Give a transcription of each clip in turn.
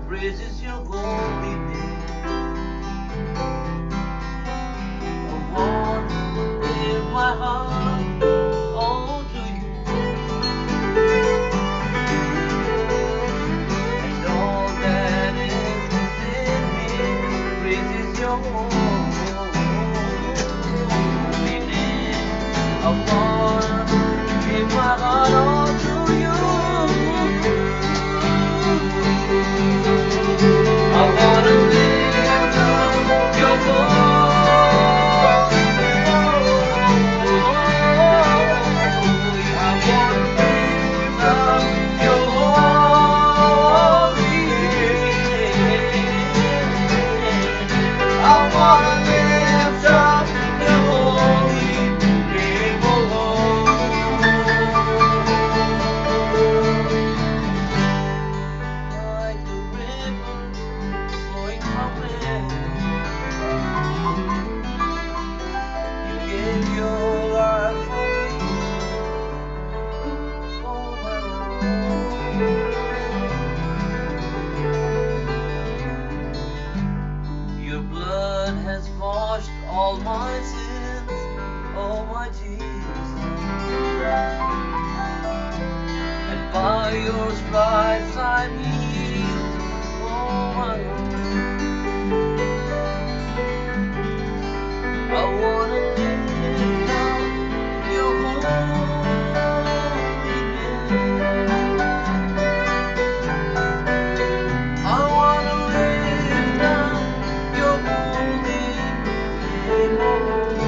Praises your holy name. I want to give my heart all to you, and all that is within me praises your holy name. I want to give my heart all to you. I wanna lift up your holy name. I wanna lift up your holy name. I wanna lift up your holy name alone. Like the river flowing from heaven, you gave your life for me, oh my Lord. Your blood has washed all my sins, oh my Jesus, and by your stripes I'm healed, oh my Lord. I wanna lift up your holy name. I wanna lift up your holy name, oh Lord.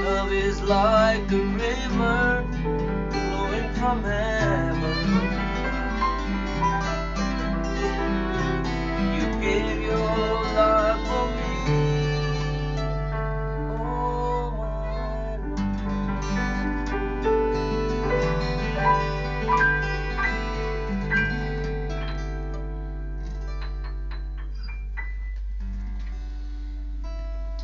Love is like a river flowing from heaven.